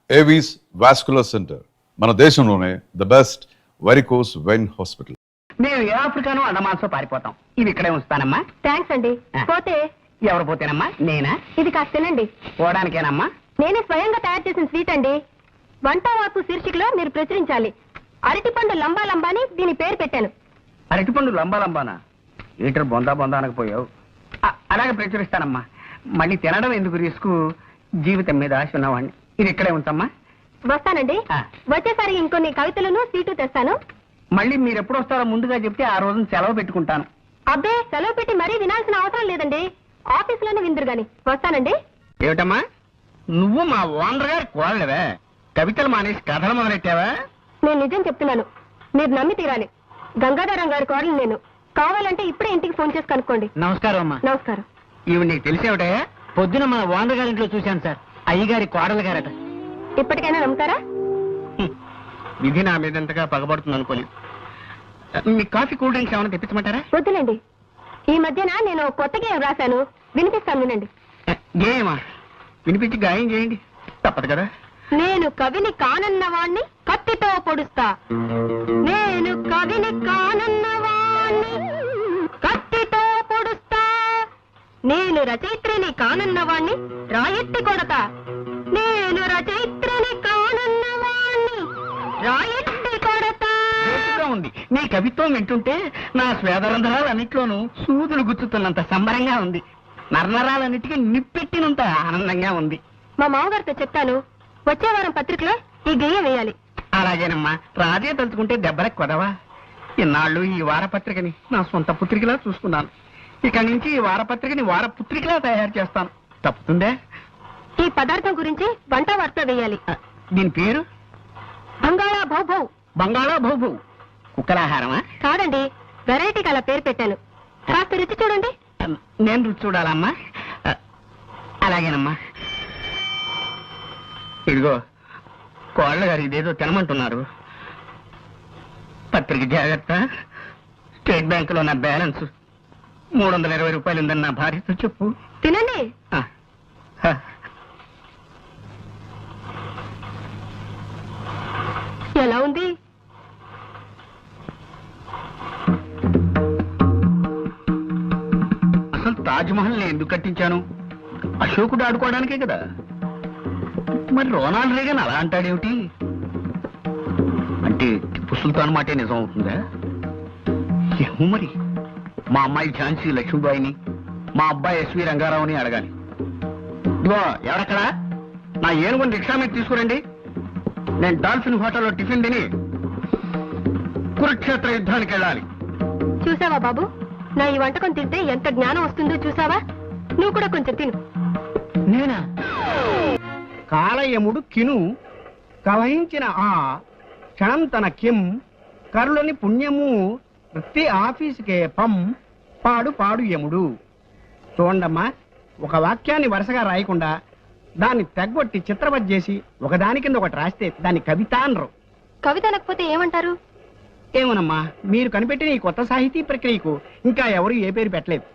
Avis vascular centre మన దేశంలోనే the best varicose vein hospital. మేము ఏ ఆఫ్రికానో అండమాన్సో పారిపోతాం. ఇవి ఇక్కడే ఉంచుతానమ్మా. థ్యాంక్స్ అండి. పోతే ఎవరు పోతేనమ్మా? నేనా? ఇది కాస్త తినండి. పోవడానికేనమ్మా? నేనే స్వయంగా తయారు చేసిన స్వీట్ అండి. వంట వార్పు శీర్షికలో మీరు ప్రచురించాలి. అరటిపండు లంబా లంబాని దీని పేరు పెట్టాను. అరటిపండు లంబా లంబానా? ఈటర్ బొందా బొందా అనకపోయావు. అలాగే ప్రచురిస్తానమ్మా. మళ్ళీ తినడం ఎందుకు రిస్క్? జీవితం మీద ఆశ ఉన్నవాడిని. ఇది ఇక్కడే ఉంచమ్మా. వస్తానండి. వచ్చేసరి ఇంకొన్ని కవితలను స్వీటు తెస్తాను. మళ్ళీ మీరు ఎప్పుడు వస్తారో ముందుగా చెప్తే ఆ రోజున సెలవు పెట్టుకుంటాను. అబ్బే, సెలవు పెట్టి మరీ వినాల్సిన అవసరం లేదండి. ఆఫీసులోనే విందురు గాని. వస్తానండి. ఏమిటమ్మా, నువ్వు మా ఓనర్ గారి కోడలవే? కవితలు మానేసి కథలు మొదలెట్టావా? నేను నిజం చెప్తున్నాను, మీరు నమ్మి తీరాలి. గంగాధరం గారి కోడలు నేను. కావాలంటే ఇప్పుడే ఇంటికి ఫోన్ చేసి కనుక్కోండి. నమస్కారం అమ్మా. నమస్కారం. ఇవి నీకు తెలిసేవిటే? పొద్దున మన ఓనర్ గారింట్లో చూశాను సార్. అయ్యగారి కోడలు గారట. ఇప్పటికైనా నమ్ముతారా? విధి నా మీదంతగా పగబడుతుంది అనుకోలేదు. మీ కాఫీ కూల్ డ్రింక్స్ ఏమైనా తెప్పించమంటారా? వద్దులేండి. ఈ మధ్యన నేను కొత్త గేయం రాశాను, వినిపిస్తాను వినండి. గేయమా? వినిపించి గాయం చేయండి. తప్పదు కదా. నేను కవిని కానన్నవాణ్ణి కత్తితో పొడుస్తా. నేను కవిని కానన్నవాణ్ణి కత్తితో పొడుస్తా. నేను రచయిత్రిని కానన్నవాణ్ణి రాయెత్తి కొడతా. నేను రచయిత్రిని కానన్నవాణ్ణి రాయెత్తి కొడతా. ఉంది నీ కవిత్వం వింటుంటే నా స్వేదరంధ్రాలన్నిట్లోనూ సూదులు గుచ్చుతున్నంత సంబరంగా ఉంది. నరనరాలన్నిటికీ నిప్పెట్టినంత ఆనందంగా ఉంది. మా మామగారితో చెప్తాను, వచ్చే వారం పత్రికలో ఈ గేయం వేయాలి. అలాగేనమ్మా. రాజే తలుచుకుంటే దెబ్బలకు కొదవా. ఇన్నాళ్ళు ఈ వారపత్రికని నా సొంత పుత్రికలా చూసుకున్నాను. ఇక నుంచి ఈ వారపత్రికని వారపుత్రికలా తయారు చేస్తాను. తప్పుతుందే? ఈ పదార్థం గురించి వంట వార్త వేయాలి. దీని పేరు? బంగాళా భౌభౌ. బంగాళా భౌభౌ. కుక్కలాహారమా? కాదండి, వెరైటీకి అలా పేరు పెట్టాను. కాస్త రుచి చూడండి. నేను రుచి చూడాలమ్మా. అలాగేనమ్మా. ఇదిగో కోళ్ళ గారు ఇదేదో తినమంటున్నారు. పత్రిక జాగ్రత్త. స్టేట్ బ్యాంకులో నా బ్యాలెన్స్ 320 రూపాయలు ఉందని నా భార్యతో చెప్పు. తినండి. ఎలా ఉంది? అసలు తాజ్మహల్ నేను ఎందుకు కట్టించాను? అశోకుడు ఆడుకోవడానికే కదా. మరి రోనాల్డ్ రేగన్ అలా అంటాడేమిటి? అంటే టిప్పు సుల్తాన్ మాటే నిజం అవుతుందా? ఏమో మరి. మా అమ్మాయి ఝాన్సీ లక్ష్మీబాయిని, మా అబ్బాయి ఎస్వి రంగారావుని అడగాలి. ఇదిగో ఎవరక్కడా? నా ఏనుగుని రిక్షా మీద తీసుకురండి. నేను డాల్ఫిన్ హోటల్లో టిఫిన్ తిని కురుక్షేత్ర యుద్ధానికి వెళ్ళాలి. చూసావా బాబు, నా ఈ వంటకం తింటే ఎంత జ్ఞానం వస్తుందో చూసావా? నువ్వు కూడా కొంచెం తిను. నేనా? కాలయముడు కిను కవహించిన ఆ క్షణం తన కిం కరులని పుణ్యము ప్రతి ఆఫీసుకే పం పాడు పాడు యముడు. చూడండమ్మా, ఒక వాక్యాన్ని వరుసగా రాయకుండా దాన్ని తెగ్గొట్టి చిత్రవత్ చేసి ఒకదాని కింద ఒకటి రాస్తే దాన్ని కవిత అనరు. కవిత అనకపోతే ఏమంటారు? ఏమోనమ్మా, మీరు కనిపెట్టిన ఈ కొత్త సాహితీ ప్రక్రియకు ఇంకా ఎవరు ఏ పేరు పెట్టలేదు.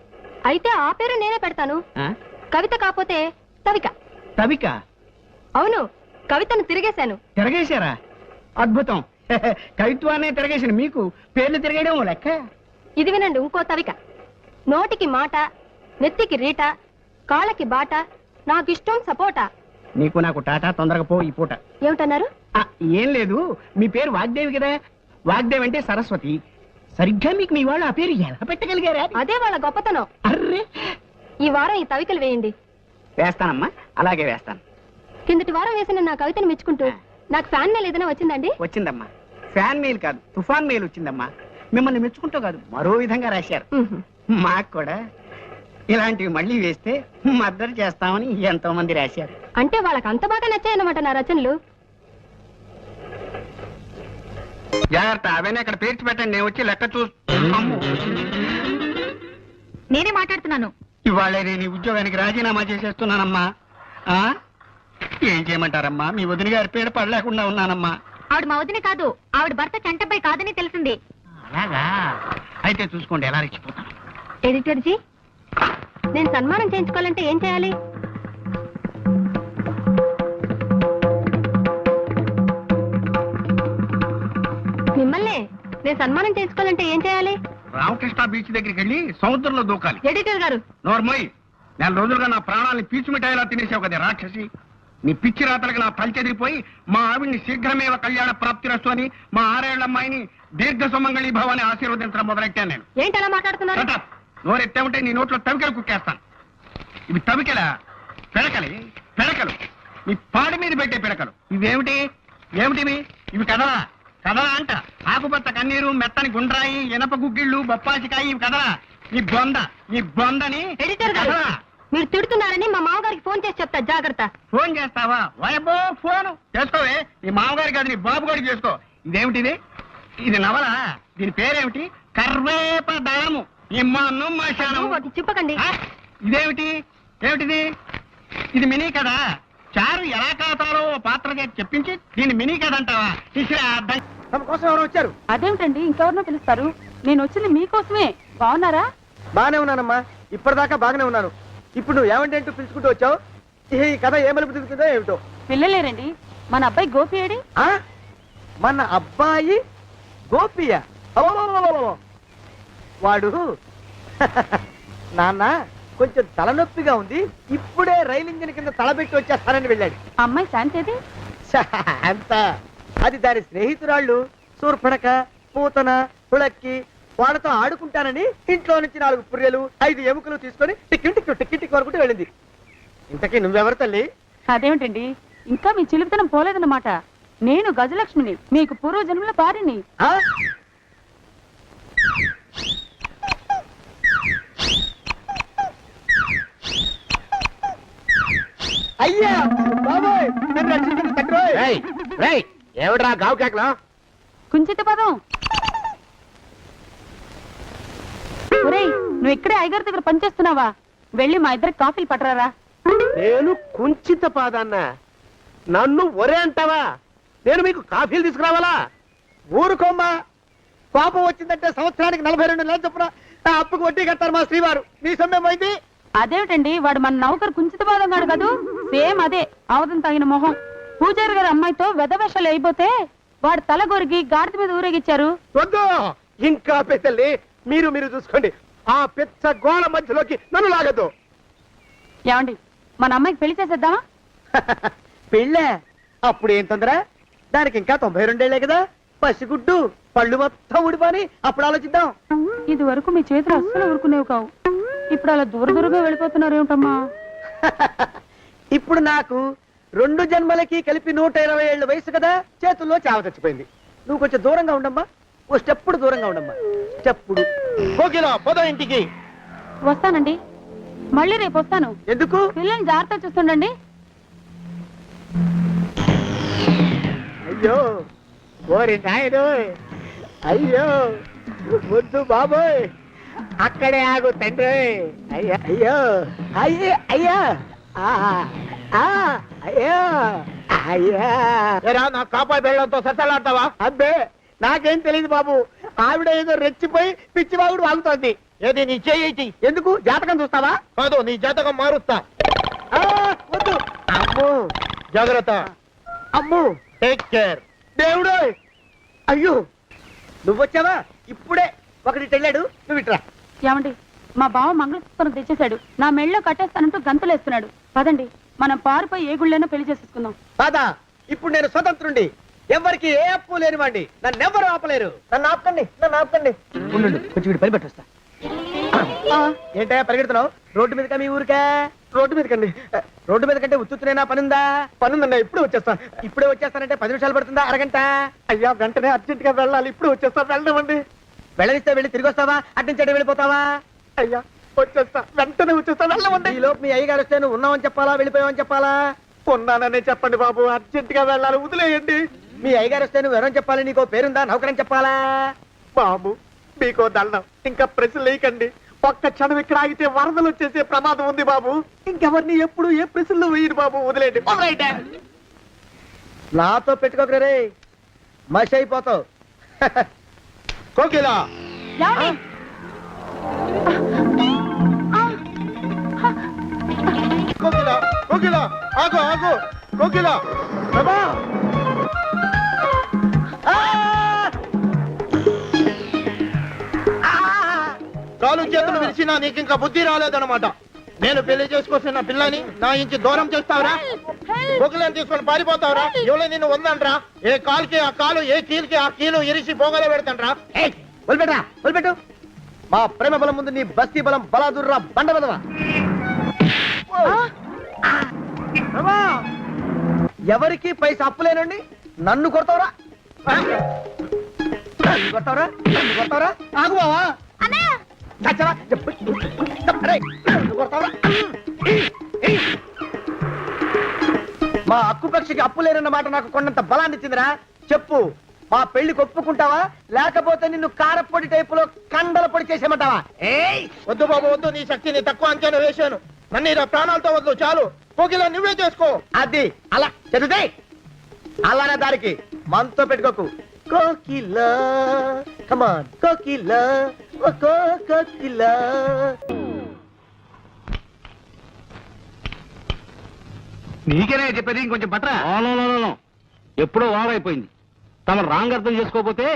అయితే ఆ పేరు నేనే పెడతాను. కవిత కాకపోతే తవిక. తవిక? అవును, కవితను తిరిగేశాను. తిరగేశారా? అద్భుతం. కవిత్వాన్ని తిరగేసిన మీకు పేర్లు తిరగడం లెక్క. ఇది వినండి, ఇంకో తవిక. నోటికి మాట, నెత్తికి రీట, కాళ్ళకి బాట, నాకిష్టం సపోటా. నీకు నాకు టాటా, తొందరగా పో ఈ పూట. ఏమిటన్నారు? ఏం లేదు, మీ పేరు వాగ్దేవి కదా. వాగ్దేవి అంటే సరస్వతి. సరిగ్గా మీకు మీ వాళ్ళు ఆ పేరు ఎలా పెట్టగలిగారా? అదే వాళ్ళ గొప్పతనం. అర్రే, ఈ వారం ఈ తవికలు వేయండి. వేస్తానమ్మా, అలాగే వేస్తాను. కిందటి వారం వేసిన నా కవితను మెచ్చుకుంటూ నాకు ఫ్యాన్ మెయిల్ ఏదైనా వచ్చిందండి? వచ్చిందమ్మా. ఫ్యాన్ మెయిల్ కాదు, తుఫాన్ మెయిల్ వచ్చిందమ్మా. మిమ్మల్ని మెచ్చుకుంటూ కాదు, మరో విధంగా రాశారు. మాకు కూడా ఇలాంటివి మళ్ళీ వేస్తే మద్దతు చేస్తామని ఎంతో మంది రాశారు. అంటే వాళ్ళకి అంత బాగా నచ్చాయన్నమాట నా రచనలు. జాగ్రత్త, అవన్నీ అక్కడ పేర్చి పెట్టండి. నేను వచ్చి లెక్క నేనే మాట్లాడుతున్నాను. ఇవాళ నేను ఈ ఉద్యోగానికి రాజీనామా చేసేస్తున్నానమ్మా. ఏం చేయమంటారమ్మా? మీ వదిన గారి పేడ పడలేకుండా ఉన్నానమ్మా. ఆవిడ మా వదిన కాదు, ఆవిడ భర్త చంటపై కాదని తెలిసింది. అలాగా? అయితే చూసుకోండి ఎలా రెచ్చిపోతాను. ఎడిటర్ జీ, నేను సన్మానం చేయించుకోవాలంటే ఏం చేయాలి? నేను సన్మానం చేసుకోవాలంటే ఏం చేయాలి? రామకృష్ణ బీచ్ దగ్గరికి వెళ్ళి సముద్రంలో దూకాలి. ఎడిటర్ గారు, నోర్మోయ్, నెల రోజులుగా నా ప్రాణాలని పీచు మిఠాయిలా తినేసావు కదా రాక్షసి. నీ పిచ్చి రాతలకు నా పల్చెదిరిపోయి మా ఆవిడ్ని శీఘ్రమేవ కళ్యాణ ప్రాప్తిరస్తు అని మా 6 ఏళ్ల అమ్మాయిని దీర్ఘ సుమంగళి భవాన్ని ఆశీర్వదించడం మొదలెట్టాను నేను. ఏంటి అలా మాట్లాడుతున్నారు? Shut up. నోరెత్తే ఉంటే నీ నోట్లో తవికలు కుక్కేస్తాను. ఇవి తవికలా? పిడకలు. నీ పాడి మీద పెట్టే పిడకలు. ఇవేమిటి? ఏమిటివి? ఇవి కదలా అంట. ఆకుపచ్చ కన్నీరు, మెత్తని గుండ్రాయి, ఇనప గుగ్గిళ్ళు, బొప్పాసికాయి, ఇవి కదలా. నీ బొందని ఎడిటర్ గారు, కదలా. మీరు తిడుతున్నారని మా మామగారికి ఫోన్ చేసి చెప్తా, జాగ్రత్త. ఫోన్ చేస్తావా? వయబో ఫోను చేసుకోవే. నీ మామగారికి కాదు, నీ బాబు గారికి చేసుకో. ఇదేమిటిది? ఇది నవల. దీని పేరేమిటి? కర్వేపదాము. ఇమ్మాను మాశాను. వాటిని చెప్పకండి. ఏమిటిది? ఇది మినీ కదా. చారు ఎలా కాతాలో పాత్ర చేసి చెప్పించి దీన్ని మినీ కథ అంటావా? తమ కోసం ఎవరు వచ్చారు? అదేమిటండి, ఇంకెవరినో పిలుస్తారు? నేను వచ్చింది మీకోసమే. బాగున్నారా? బాగానే ఉన్నానమ్మా, ఇప్పటిదాకా బాగానే ఉన్నాను. ఇప్పుడు నువ్వు ఏమంటే పిలుచుకుంటూ వచ్చావు? ఈ కథ ఏమలుపు తిరుగుతుందో ఏమిటో. పిల్లలేరండి. మన అబ్బాయి గోపి ఏడి? మన అబ్బాయి గోపియ? వాడు నాన్న కొంచెం తలనొప్పిగా ఉంది, ఇప్పుడే రైలు ఇంజిన్ కింద తలబెట్టి వచ్చేస్తానని వెళ్ళాడు. అమ్మాయి శాంతేది? అంత అది దాని స్నేహితురాళ్ళు సూర్పణక, పూతన, పుళక్కి, వాళ్ళతో ఆడుకుంటానని ఇంట్లో నుంచి 4 పుర్రెలు 5 ఎముకలు తీసుకొని టిక్కి వరకుంటూ వెళ్ళింది. ఇంతకీ నువ్వెవరు తల్లి? అదేమిటండి, ఇంకా మీ చిలుపుతనం పోలేదన్నమాట. నేను గజలక్ష్మిని, మీకు పూర్వజన్మల పారిని. అయ్యా బాబోయ్, నన్ను రక్షించండి తండ్రోయ్. ఏమిట్రా గావు కేకలో? కుంచిత పదం. ఒరేయ్, నువ్వు ఇక్కడే అయ్యగారి దగ్గర పనిచేస్తున్నావా? వెళ్ళి మా ఇద్దరికి కాఫీలు పట్టరారా. నేను కుంచిత పాదాన్న, నన్ను ఒరే అంటావా? నేను మీకు కాఫీలు తీసుకురావాలా? ఊరుకోమ్మా, కోపం వచ్చిందంటే సంవత్సరానికి 42 నెలలు చొప్పున నా అప్పుకు వడ్డీ కట్టారు మా శ్రీవారు. నీ సొమ్మేం పోయింది? అదేమిటండి, వాడు మన నౌకరు కుంచిత పాదం కాడు కదూ. సేమ్ అదే, అవతం తగిన మొహం. పూజారి గారి అమ్మాయితో వెధవేషాలు అయిపోతే వాడు తల గొరిగి గాడిద మీద ఊరేగిచ్చారు. వద్దు, ఇంకా పెద్దల్ని మీరు చూసుకోండి. ఆ పెద్ద గోళ మధ్యలోకి నన్ను లాగద్దు. ఏమండి, మన అమ్మాయికి పెళ్లి చేసేద్దామా? పెళ్ళే? అప్పుడు ఏం తొందర? దానికి ఇంకా 92 ఏళ్లే కదా. పసిగుడ్డు పళ్ళు మొత్తం ఊడిపోని అప్పుడు ఆలోచిద్దాం. ఇది వరకు మీ చేతులు అస్సలు ఊరుకునేవి కావు. ఇప్పుడు అలా దూరంగా వెళ్ళిపోతున్నారు ఏమిటమ్మా? ఇప్పుడు నాకు 2 జన్మలకి కలిపి 120 ఏళ్ల వయసు కదా. చేతుల్లో చావ చచ్చిపోయింది. నువ్వు కొంచెం దూరంగా ఉండమ్మా, ఓ స్టెప్పుడు దూరంగా ఉండమ్మా. స్టెప్పుడు పోదో ఇంటికి. వస్తానండి, మళ్ళీ రేపు వస్తాను. ఎందుకు? పిల్లల్ని జాగ్రత్త చూస్తుండండి. అయ్యో ఓరి నాయుడు, అయ్యో వద్దు బాబోయ్, అక్కడే ఆగు తండ్రి. అయ్యా అయ్యో అయ్యా అయ్యో అయ్యా, నా కాపాయి బెళ్ళంతో సత్తలాడతావా? అబ్బే, నాకేం తెలియదు బాబు. ఆవిడ ఏదో రెచ్చిపోయి పిచ్చివాగుడు వాగుతోంది. ఏది నీ చేయి? ఎందుకు? జాతకం చూస్తావా? కాదు, నీ జాతకం మారుస్తా. వద్దు. అమ్మో, జాగ్రత్త. అమ్మో, టేక్ కేర్. దేవుడు, అయ్యో నువ్వొచ్చావా? ఇప్పుడే ఒకటి వెళ్ళాడు, నువ్వు ఇట్రా. ఏమండి, మా బావ మంగళసూత్రం తెచ్చేశాడు. నా మెళ్ళో కట్టేస్తానంటూ గంతులేస్తున్నాడు. పదండి, మనం పారిపోయి ఏ గుళ్ళైనా పెళ్లి చేసేసుకుందాం. కాదా? ఇప్పుడు నేను స్వతంత్రుండి, ఎవరికి ఏ అప్పు లేనివ్వండి. నన్ను ఎవరు ఆపలేరు. నన్ను ఆపకండి. ఉండు, కొంచెం వీడు పని పెట్టొస్తా. ఏంటయ్యా పరిగెడుతున్నావు? రోడ్డు మీదకా మీ ఊరికా? రోడ్డు మీదకండి. రోడ్డు మీద కంటే ఉత్తునేనా? పనుందా? పనుందన్నా, ఇప్పుడే వచ్చేస్తానంటే 10 నిమిషాలు పడుతుందా? అరగంట? అయ్యా, వెంటనే అర్జెంట్ గా వెళ్ళాలి. ఇప్పుడు వచ్చేస్తా. వెళ్ళనివ్వండి. వెళ్ళనిస్తే వెళ్ళి తిరిగి వస్తావా? అట్నుంచి వెళ్ళిపోతావా? అయ్యా వచ్చేస్తా, వెంటనే వచ్చేస్తా. వెళ్ళనివ్వండి. ఈ లోపు మీ అయ్యగారు వస్తే నువ్వు ఉన్నావని చెప్పాలా, వెళ్ళిపోయావని చెప్పాలా? ఉన్నాననే చెప్పండి బాబు, అర్జెంట్ గా వెళ్ళాలి, వదిలేయండి. మీ అయ్యగారు వస్తే నువ్వు ఎవరని చెప్పాలి? నీకో పేరుందా? నౌకరని చెప్పాలా? బాబు మీకో దండం, ఇంకా ప్రశ్నలు వేయకండి. ఒక్క క్షణం ఇక్కడ ఆగితే వరదలు వచ్చేసే ప్రమాదం ఉంది బాబు. ఇంకెవరిని ఎప్పుడు ఏ ప్రశ్నలు వేయరు బాబు, వదిలేండి. నాతో పెట్టుకోకరే, మషి అయిపోతావు. కోకిలా, కోకిలా ఆగు. కోకిలా, ప్రభా. కాలు చేతులు విరిచినా నీకు ఇంకా బుద్ధి రాలేదన్నమాట. నేను పెళ్లి చేసుకొస్తున్న పిల్లని నా ఇంటి దూరం చేస్తావురా? బొగ్గులను తీసుకొని పారిపోతావురా? ఎవరు నిన్ను ఉందంట్రా? ఏ కాలుకి ఆ కాలు, ఏ కీలుకి ఆ కీలు ఇరిచి పోగల పెడతాంట్రా? వదిలిపెట్టరా, వదిలిపెట్టు. మా ప్రేమ బలం ముందు నీ బస్తీ బలం బలాదుర్రా బండ బలవా. ఎవరికి పైసా అప్పులేనండి నన్ను కొడతావురా? కొడతావురా? కొడతావురా? ఆగు బావా. చచ్చరా? అరే, నన్ను కొడతావురా? మా అక్కుపక్షికి అప్పు లేనన్న మాట నాకు కొండంత బలాన్ని ఇచ్చిందిరా. చెప్పు, మా పెళ్లికి ఒప్పుకుంటావా లేకపోతే నిన్ను కారపొడి టైపులో కండల పొడి చేసేమంటావా? వద్దు బాబు వద్దు, నీ శక్తిని తక్కువ అంచనా వేశాను. నన్ను ఇలా ప్రాణాలతో వద్దు, చాలు. కోకిలా నువ్వే చేసుకో. అది అలా చదివితే అలానే దారికి మనతో పెట్టుకోకు. కోకిలా కమాన్ కోకిలా కోకిలా. నీకేనే చెప్పేది, ఇంకొంచెం పట్రా. ఎప్పుడో వారైపోయింది. తమ రాంగ్ అర్థం చేసుకోకపోతే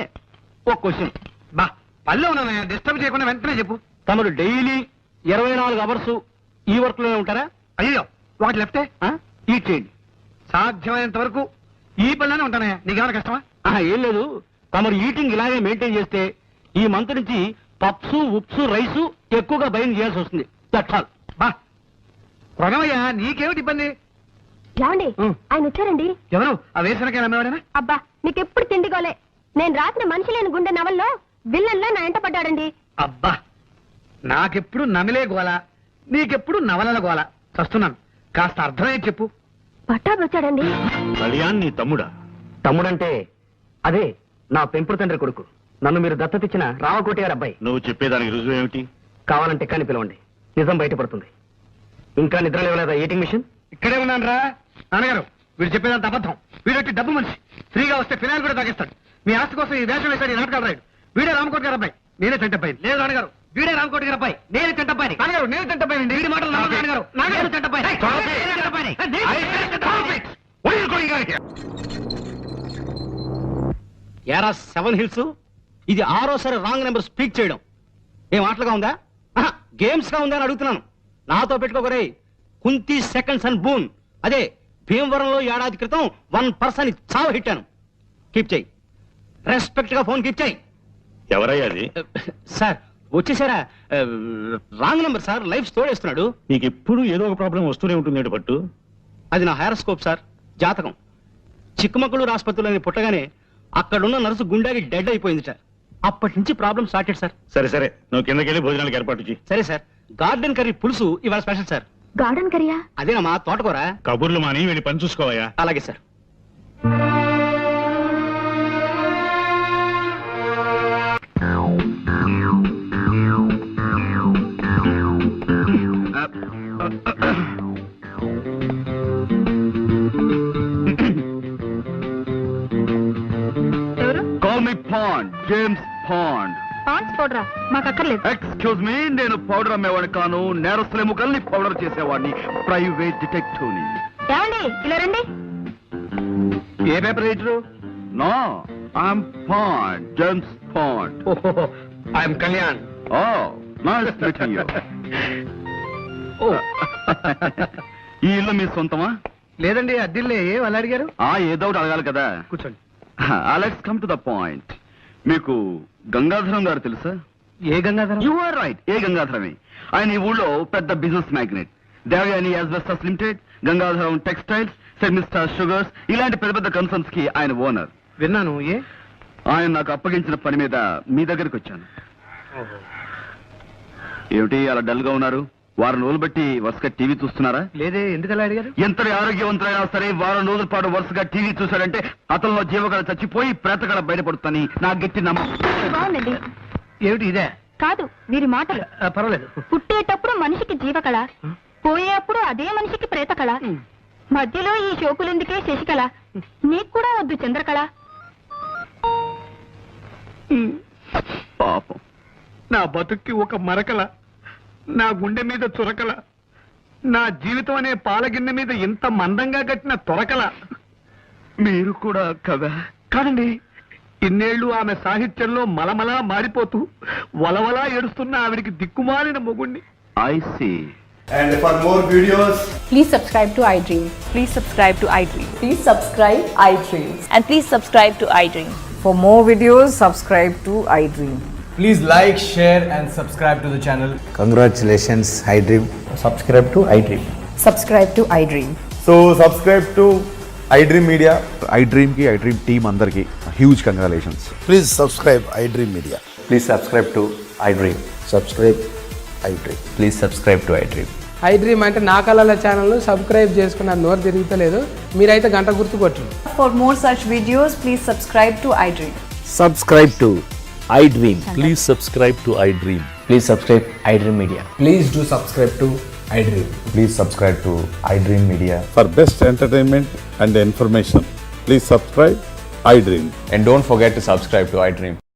ఒక క్వశ్చన్. బా పల్లె ఉన్నా డిస్టర్బ్ చేయకుండా వెంటనే చెప్పు. తమరు డైలీ 24 అవర్స్ ఈ వర్క్ లోనే ఉంటారా? అయ్యో ఒకటి లెఫ్టే. ఈట్ చేయండి. సాధ్యమైనంత వరకు ఈ పనిలోనే ఉంటానయ్యా. నీకేమైనా కష్టమా? ఏం లేదు, తమరు ఈటింగ్ ఇలాగే మెయింటైన్ చేస్తే ఈ మంత్ నుంచి పప్స్ ఉప్స్ రైసు ఎక్కువగా బయలు చేయాల్సి వస్తుంది. That's all. బా కొనవయ్యా, నీకేమిటి ఇబ్బంది? ఏమండి ఆయన వచ్చారండి. ఎవరు? ఆ వేసనకాయ అమ్మేవాడేనా? అబ్బా మీకెప్పుడు తిండిగోలే. నేను రాసిన మనిషి లేని గుండె నవల్లో విల్లన్లా నా ఎంట పడ్డాడండి. అబ్బా నాకెప్పుడు నమిలే గోల, నీకెప్పుడు నవలల గోల. చస్తున్నాను, కాస్త అర్థమయ్యేది చెప్పు. పట్టాభి వచ్చాడండి. కళ్యాణ్ నీ తమ్ముడా? తమ్ముడంటే అదే నా పెంపుడు తండ్రి కొడుకు. నన్ను మీరు దత్తతిచ్చిన రామకోటి గారి అబ్బాయి. నువ్వు చెప్పేదానికి రుజువు ఏమిటి? కావాలంటే కానీ పిలవండి, నిజం బయటపడుతుంది. ఇంకా నిద్ర లేవలేదా ఈటింగ్ మిషన్? ఇక్కడే ఉన్నాను రా. నాన్నగారు వీడు చెప్పేదంత అబద్ధం. వీడొచ్చి డబ్బు మనిషి. ఫ్రీగా వస్తే ఫినాయిల్ కూడా తాగిస్తాడు. మీ ఆస్తి కోసం ఈ వేషం వేశాడు ఈ నాటకాలు రాయుడు. వీడే రామకోటి గారి అబ్బాయి, నేనే చంటబ్బాయి. లేదు నాన్నగారు, వీడే రామకోటి గారి అబ్బాయి, నేనే చంటబ్బాయి. నాన్నగారు నేను చంటబ్బాయి. వీడి మాటలు నాన్నగారు, నాన్నగారు చంటబ్బాయి. యారా 7 హిల్స్, ఇది 6వ రాంగ్ నెంబర్ స్పీక్ చేయడం ఏం ఆటలుగా ఉందా? గేమ్స్ గా ఉందా అని అడుగుతున్నాను. నాతో పెట్టుకోకరే. కుంతి సెకండ్స్ అండ్ బూన్. అదే భీమవరంలో ఏడాది క్రితం 1% చావు హిట్టాను. కీప్ చేయి. రెస్పెక్ట్ గా ఫోన్ కీప్ చేయి. ఎవరయ్యా అది? సార్ వచ్చేసారా? రాంగ్ నెంబర్ సార్, లైఫ్ తోడేస్తున్నాడు. నీకు ఎప్పుడు ఏదో ఒక ప్రాబ్లం వస్తూనే ఉంటుంది పట్టు. అది నా హైరోస్కోప్ సార్, జాతకం. చిక్కమగళూరు ఆసుపత్రిలో పుట్టగానే అక్కడున్న నర్సు గుండెకి డెడ్ అయిపోయింది సార్. అప్పటి నుంచి ప్రాబ్లం స్టార్టెడ్ సార్. సరే సరే, నువ్వు కిందకెళ్ళి భోజనాలకు ఏర్పాటు చేయి. సరే సార్. గార్డెన్ కర్రీ పులుసు ఇవాళ స్పెషల్ సార్. గార్డెన్ కరియా? అదేనమ్మా తోటకూర. కబుర్లు మాని వెళ్ళి పని చూసుకోవయ్యా. అలాగే సార్. ఎవరు? Call me Pond, James Pond. Pond's పౌడరా? మాకు అక్కర్లేదు. ఎక్స్క్యూజ్ మీ, నేను పౌడర్ అమ్మేవాడిని కాను, నేరస్తుల ఎముకల్ని పౌడర్ చేసేవాడిని, ప్రైవేట్ డిటెక్టివ్ ని. ఏమండి ఇలా రండి. ఏ paper writer? No, I'm Pond, James Pond. I'm Kalyan. Oh, nice meeting you. ఈ ఇల్లు మీ సొంతమా? లేదండి అద్దిల్లే. వాళ్ళు అడిగారు? ఏదో ఒకటి అడగాలి కదా. కూర్చోండి. Let's come to the point. మీకు గంగాధరం గారు తెలుసా? ఏ గంగాధరం? యు ఆర్ రైట్, ఏ గంగాధరమే. ఆయన ఈ ఊళ్ళో పెద్ద business magnate. Devayani asbestos limited, Gangadharam textiles, semester sugars, ఇలాంటి పెద్ద పెద్ద కన్సర్న్స్ కి ఆయన ఓనర్. విన్నాను. ఏ? ఆయన నాకు అప్పగించిన పని మీద మీ దగ్గరికి వచ్చాను. ఏమిటి అలా డల్ గా ఉన్నారు? వారం రోజులు బట్టి వరుసగా టీవీ చూస్తున్నారా? లేదే. ఎందుకలా అడిగారు? ఎంతటి ఆరోగ్యవంతులైనా సరే వారం రోజుల పాటు వరుసగా టీవీ చూశాడంటే అతనిలో జీవకళ చచ్చిపోయి ప్రేతకళ బయటపడుతుందని నా గట్టి నమ్మకం. బాగుందండి. ఏమిటి ఇదే? కాదు వీరి మాటలు. పర్వాలేదు. పుట్టేటప్పుడు మనిషికి జీవకళ, పోయేప్పుడు అదే మనిషికి ప్రేతకళ, మధ్యలో ఈ షోకులెందుకే శశికళ, నీకు కూడా వద్దు చంద్రకళ. పాపం. నా బతుక్కి ఒక మరకల, నా గుండె మీద చురకల, నా జీవితం అనే పాలగిన్నె మీద ఇంత మందంగా కట్టిన తొరకల. మీరు కూడా కదా? కాదండి, ఇన్నేళ్లు ఆమె సాహిత్యంలో మలమలా మారిపోతూ వలవలా ఏడుస్తున్న ఆవిడికి దిక్కుమాలిన మొగుణ్ణి. I see. And for more videos, Please subscribe to iDream. Please subscribe to iDream. Please subscribe iDream. And please subscribe to iDream. For more videos, subscribe to iDream. please like, share, and subscribe to the channel. Congratulations iDream. Subscribe to iDream. Subscribe to iDream. So subscribe to iDream Media. iDream కి iDream team అందరికి huge congratulations. Please subscribe iDream Media. Please subscribe to iDream. Subscribe iDream. Please subscribe to iDream. iDream అంటే నా కళల ఛానల్ను subscribe చేసుకున్న నోరు తిరుగుతలేదు. మీరైతే గంట గుర్తు కొట్టండి. For more such videos, please subscribe to iDream. Subscribe to iDream. Please subscribe to iDream. Please subscribe iDream Media. Please do subscribe to iDream. Please subscribe to iDream media. For best entertainment and information, please subscribe iDream. And don't forget to subscribe to iDream.